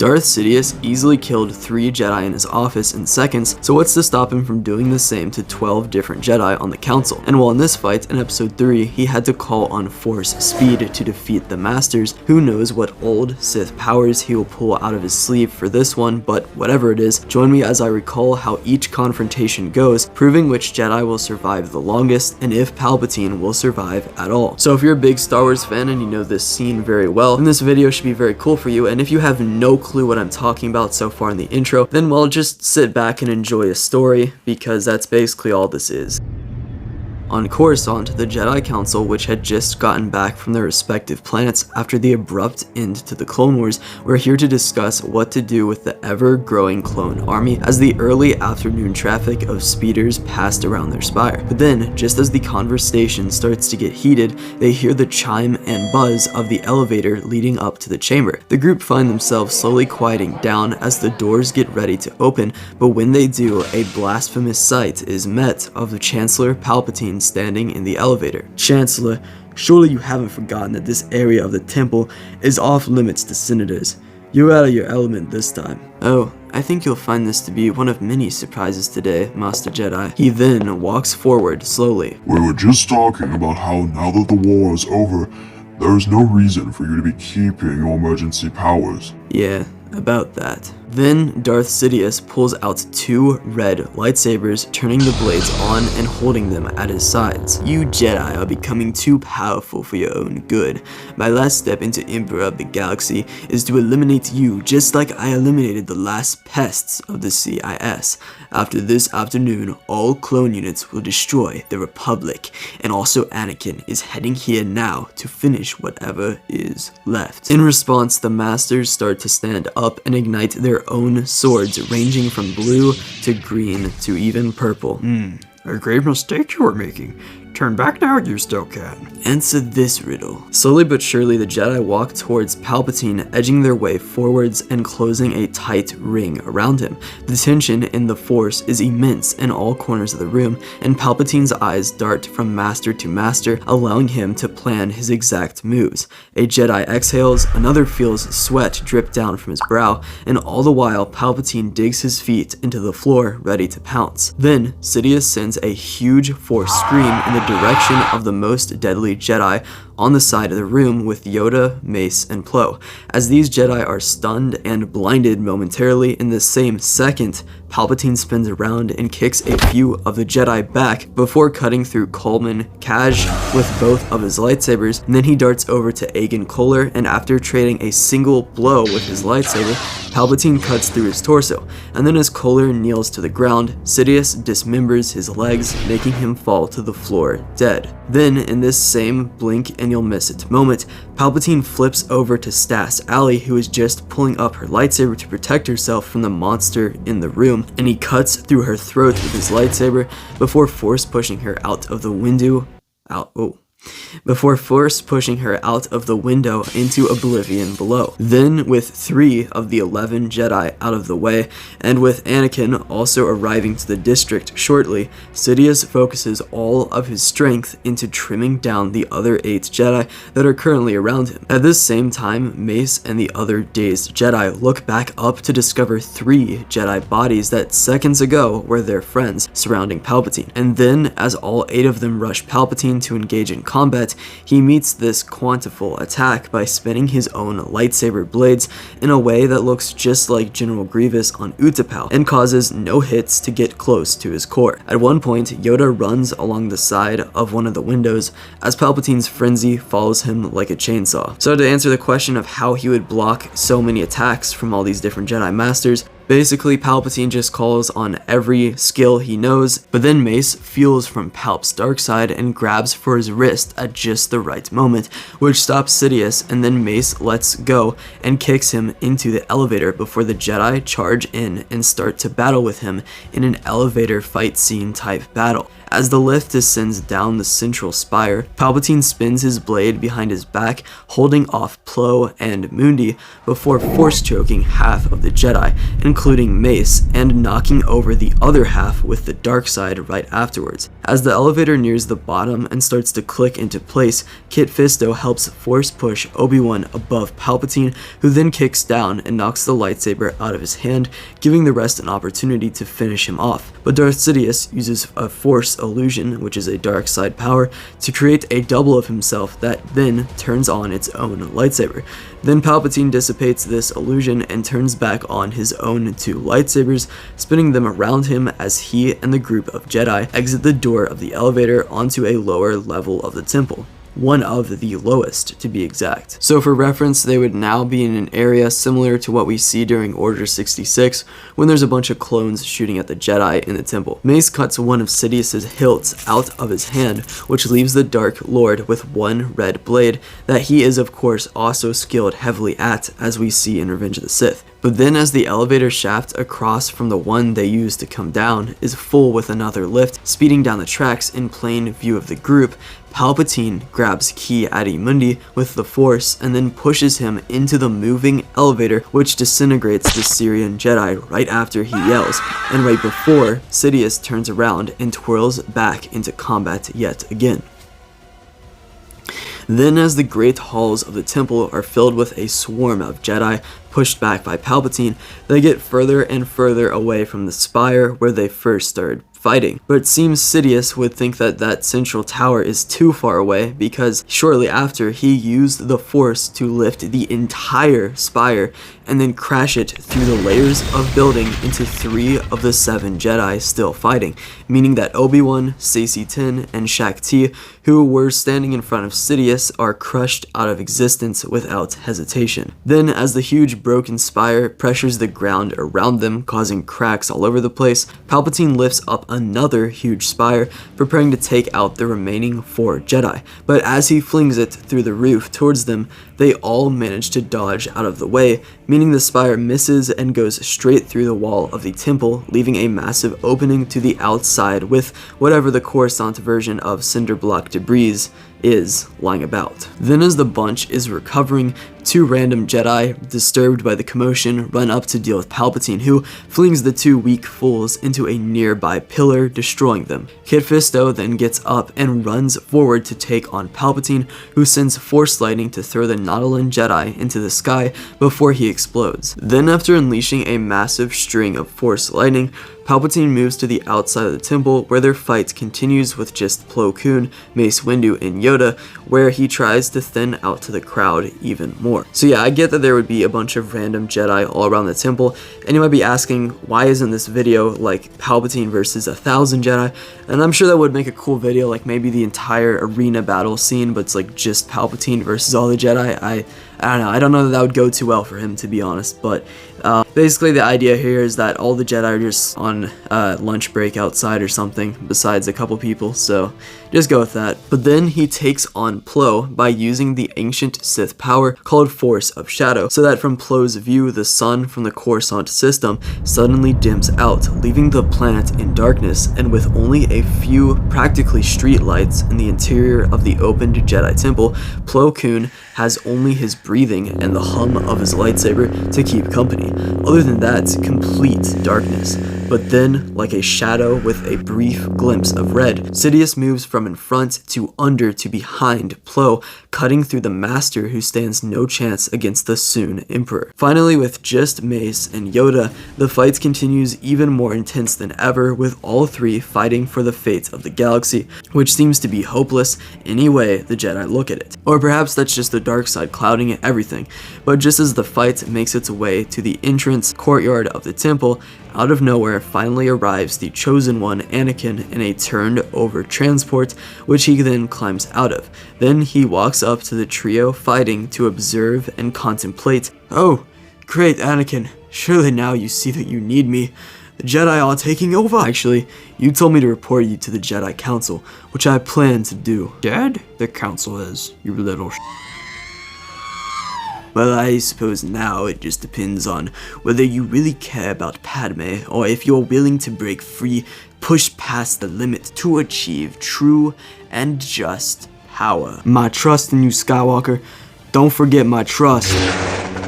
Darth Sidious easily killed 3 Jedi in his office in seconds, so what's to stop him from doing the same to 12 different Jedi on the Council? And while in this fight, in episode 3, he had to call on Force speed to defeat the Masters, who knows what old Sith powers he will pull out of his sleeve for this one, but whatever it is, join me as I recall how each confrontation goes, proving which Jedi will survive the longest, and if Palpatine will survive at all. So if you're a big Star Wars fan and you know this scene very well, then this video should be very cool for you, and if you have no clue what I'm talking about so far in the intro, then well, just sit back and enjoy a story, because that's basically all this is. On Coruscant, the Jedi Council, which had just gotten back from their respective planets after the abrupt end to the Clone Wars, were here to discuss what to do with the ever-growing clone army as the early afternoon traffic of speeders passed around their spire. But then, just as the conversation starts to get heated, they hear the chime and buzz of the elevator leading up to the chamber. The group find themselves slowly quieting down as the doors get ready to open, but when they do, a blasphemous sight is met of the Chancellor Palpatine standing in the elevator. "Chancellor, surely you haven't forgotten that this area of the temple is off limits to senators. You're out of your element this time." "Oh, I think you'll find this to be one of many surprises today, Master Jedi." He then walks forward slowly. "We were just talking about how now that the war is over, there is no reason for you to be keeping your emergency powers." "Yeah, about that." Then Darth Sidious pulls out 2 red lightsabers, turning the blades on and holding them at his sides. "You Jedi are becoming too powerful for your own good. My last step into Emperor of the Galaxy is to eliminate you just like I eliminated the last pests of the CIS. After this afternoon, all clone units will destroy the Republic, and also Anakin is heading here now to finish whatever is left." In response, the Masters start to stand up and ignite their own swords, ranging from blue to green to even purple. A grave mistake you were making. Turn back now, you still can. Answer this riddle. Slowly but surely, the Jedi walk towards Palpatine, edging their way forwards and closing a tight ring around him. The tension in the Force is immense in all corners of the room, and Palpatine's eyes dart from master to master, allowing him to plan his exact moves. A Jedi exhales, another feels sweat drip down from his brow, and all the while, Palpatine digs his feet into the floor, ready to pounce. Then, Sidious sends a huge Force scream in the direction of the most deadly Jedi on the side of the room with Yoda, Mace, and Plo. As these Jedi are stunned and blinded momentarily, in the same second, Palpatine spins around and kicks a few of the Jedi back before cutting through Coleman Kaj with both of his lightsabers, and then he darts over to Agen Kohler, and after trading a single blow with his lightsaber, Palpatine cuts through his torso, and then as Kohler kneels to the ground, Sidious dismembers his legs, making him fall to the floor dead. Then, in this same blink and you'll miss it moment, Palpatine flips over to Stas Ali, who is just pulling up her lightsaber to protect herself from the monster in the room, and he cuts through her throat with his lightsaber before force pushing her out of the window into oblivion below. Then, with 3 of the 11 Jedi out of the way, and with Anakin also arriving to the district shortly, Sidious focuses all of his strength into trimming down the other 8 Jedi that are currently around him. At this same time, Mace and the other dazed Jedi look back up to discover 3 Jedi bodies that seconds ago were their friends surrounding Palpatine. And then, as all 8 of them rush Palpatine to engage in combat, he meets this quantifiable attack by spinning his own lightsaber blades in a way that looks just like General Grievous on Utapau and causes no hits to get close to his core. At one point, Yoda runs along the side of one of the windows as Palpatine's frenzy follows him like a chainsaw. So to answer the question of how he would block so many attacks from all these different Jedi Masters, basically, Palpatine just calls on every skill he knows, but then Mace feels from Palp's dark side and grabs for his wrist at just the right moment, which stops Sidious, and then Mace lets go and kicks him into the elevator before the Jedi charge in and start to battle with him in an elevator fight scene type battle. As the lift descends down the central spire, Palpatine spins his blade behind his back, holding off Plo and Mundi before force choking half of the Jedi, including Mace, and knocking over the other half with the dark side right afterwards. As the elevator nears the bottom and starts to click into place, Kit Fisto helps force push Obi-Wan above Palpatine, who then kicks down and knocks the lightsaber out of his hand, giving the rest an opportunity to finish him off. But Darth Sidious uses a Force illusion, which is a dark side power, to create a double of himself that then turns on its own lightsaber. Then Palpatine dissipates this illusion and turns back on his own two lightsabers, spinning them around him as he and the group of Jedi exit the door of the elevator onto a lower level of the temple. One of the lowest, to be exact. So for reference, they would now be in an area similar to what we see during Order 66, when there's a bunch of clones shooting at the Jedi in the temple. Mace cuts one of Sidious's hilts out of his hand, which leaves the Dark Lord with one red blade that he is of course also skilled heavily at, as we see in Revenge of the Sith. But then as the elevator shaft across from the one they used to come down is full with another lift, speeding down the tracks in plain view of the group, Palpatine grabs Ki-Adi-Mundi with the Force and then pushes him into the moving elevator, which disintegrates the Syrian Jedi right after he yells, and right before Sidious turns around and twirls back into combat yet again. Then as the great halls of the temple are filled with a swarm of Jedi pushed back by Palpatine, they get further and further away from the spire where they first started fighting. But it seems Sidious would think that that central tower is too far away, because shortly after he used the Force to lift the entire spire and then crash it through the layers of building into 3 of the 7 Jedi still fighting, meaning that Obi-Wan, Saesee Tiin, and Shaak Ti, who were standing in front of Sidious, are crushed out of existence without hesitation. Then as the huge broken spire pressures the ground around them, causing cracks all over the place, Palpatine lifts up another huge spire, preparing to take out the remaining 4 Jedi. But as he flings it through the roof towards them, they all manage to dodge out of the way, meaning the spire misses and goes straight through the wall of the temple, leaving a massive opening to the outside with whatever the Coruscant version of cinder block debris is lying about. Then as the bunch is recovering, 2 random Jedi, disturbed by the commotion, run up to deal with Palpatine, who flings the 2 weak fools into a nearby pillar, destroying them. Kit Fisto then gets up and runs forward to take on Palpatine, who sends Force lightning to throw the Nautolan Jedi into the sky before he explodes. Then after unleashing a massive string of Force lightning, Palpatine moves to the outside of the temple, where their fight continues with just Plo Koon, Mace Windu, and Yoda, where he tries to thin out to the crowd even more. So yeah, I get that there would be a bunch of random Jedi all around the temple, and you might be asking, why isn't this video like Palpatine versus 1,000 Jedi? And I'm sure that would make a cool video, like maybe the entire arena battle scene, but it's like just Palpatine versus all the Jedi. I don't know that would go too well for him, to be honest, but basically the idea here is that all the Jedi are just on lunch break outside or something, besides a couple people, so just go with that. But then he takes on Plo by using the ancient Sith power called Force of Shadow, so that from Plo's view, the sun from the Coruscant system suddenly dims out, leaving the planet in darkness, and with only a few practically street lights in the interior of the opened Jedi temple, Plo Koon has only his breathing and the hum of his lightsaber to keep company. Other than that, complete darkness. But then, like a shadow with a brief glimpse of red, Sidious moves from in front to under to behind Plo, cutting through the Master, who stands no chance against the Soon Emperor. Finally, with just Mace and Yoda, the fight continues even more intense than ever, with all 3 fighting for the fate of the galaxy, which seems to be hopeless any way the Jedi look at it. Or perhaps that's just the dark side clouding everything. But just as the fight makes its way to the entrance courtyard of the temple, out of nowhere finally arrives the Chosen One, Anakin, in a turned over transport, which he then climbs out of. Then he walks up to the trio fighting to observe and contemplate. "Oh, great, Anakin. Surely now you see that you need me. The Jedi are taking over." "Actually, you told me to report you to the Jedi Council, which I plan to do." Dead? The council is, you little Well, I suppose now it just depends on whether you really care about Padme, or if you're willing to break free, push past the limit to achieve true and just power. My trust in you, Skywalker. Don't forget my trust.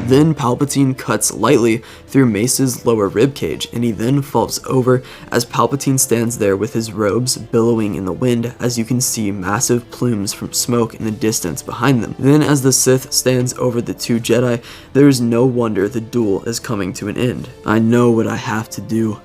Then Palpatine cuts lightly through Mace's lower ribcage, and he then falls over as Palpatine stands there with his robes billowing in the wind, as you can see massive plumes from smoke in the distance behind them. Then as the Sith stands over the two Jedi, there is no wonder the duel is coming to an end. I know what I have to do.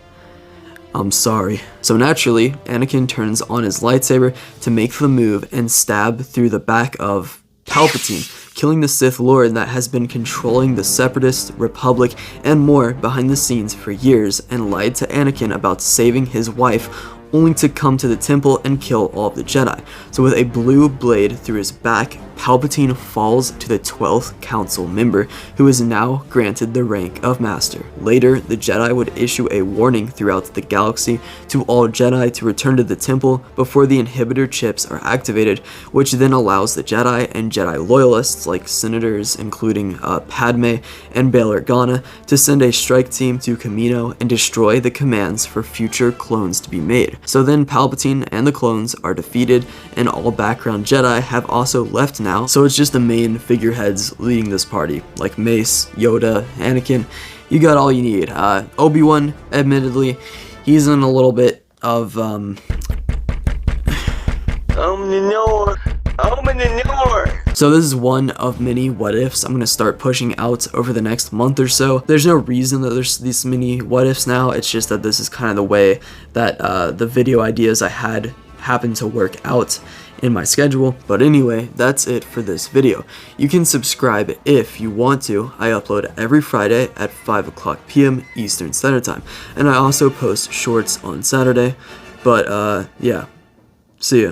I'm sorry. So naturally, Anakin turns on his lightsaber to make the move and stab through the back of Palpatine, killing the Sith Lord that has been controlling the Separatist, Republic, and more behind the scenes for years and lied to Anakin about saving his wife, only to come to the temple and kill all of the Jedi. So with a blue blade through his back, Palpatine falls to the 12th Council member, who is now granted the rank of Master. Later, the Jedi would issue a warning throughout the galaxy to all Jedi to return to the temple before the inhibitor chips are activated, which then allows the Jedi and Jedi loyalists like senators including Padme and Bail Organa to send a strike team to Kamino and destroy the commands for future clones to be made. So then Palpatine and the clones are defeated, and all background Jedi have also left now, so it's just the main figureheads leading this party, like Mace, Yoda, Anakin. You got all you need. Obi-Wan, admittedly, he's in a little bit of, So this is one of many what ifs I'm going to start pushing out over the next month or so. There's no reason that there's these many what ifs now, it's just that this is kind of the way that the video ideas I had happened to work out in my schedule. But anyway, that's it for this video. You can subscribe if you want to. I upload every Friday at 5 p.m. Eastern Standard Time, and I also post shorts on Saturday. But yeah, see ya.